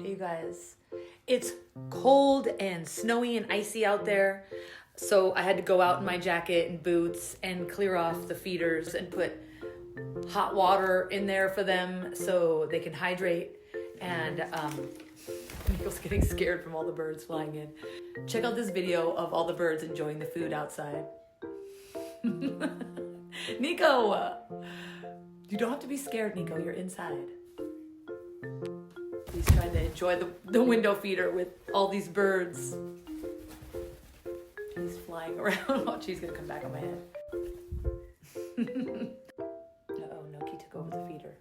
Hey you guys, it's cold and snowy and icy out there, so I had to go out in my jacket and boots and clear off the feeders and put hot water in there for them so they can hydrate. And Nico's getting scared from all the birds flying in. Check out this video of all the birds enjoying the food outside. Nico, you don't have to be scared, Nico, you're inside. He's trying to enjoy the window feeder with all these birds. He's flying around. Watch, he's gonna come back on my head. Uh-oh, Noki took over the feeder.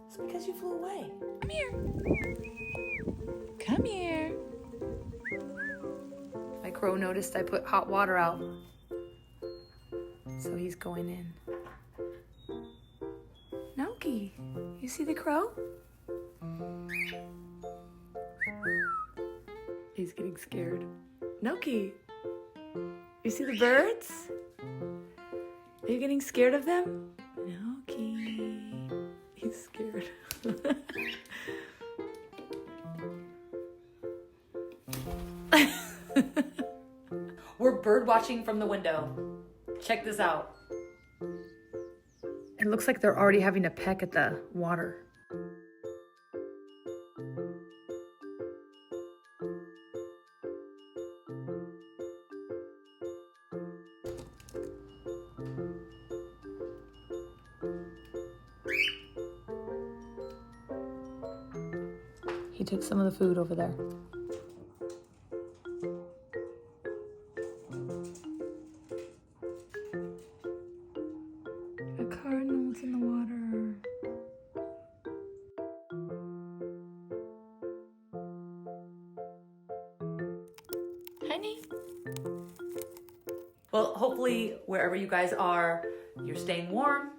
It's because you flew away. Come here. Come here. My crow noticed I put hot water out. So he's going in. Noki, you see the crow? He's getting scared. Noki, you see the birds? Are you getting scared of them? Noki, he's scared. We're bird watching from the window. Check this out. It looks like they're already having a peck at the water. He took some of the food over there. The cardinal's in the water. Honey. Well, hopefully wherever you guys are, you're staying warm.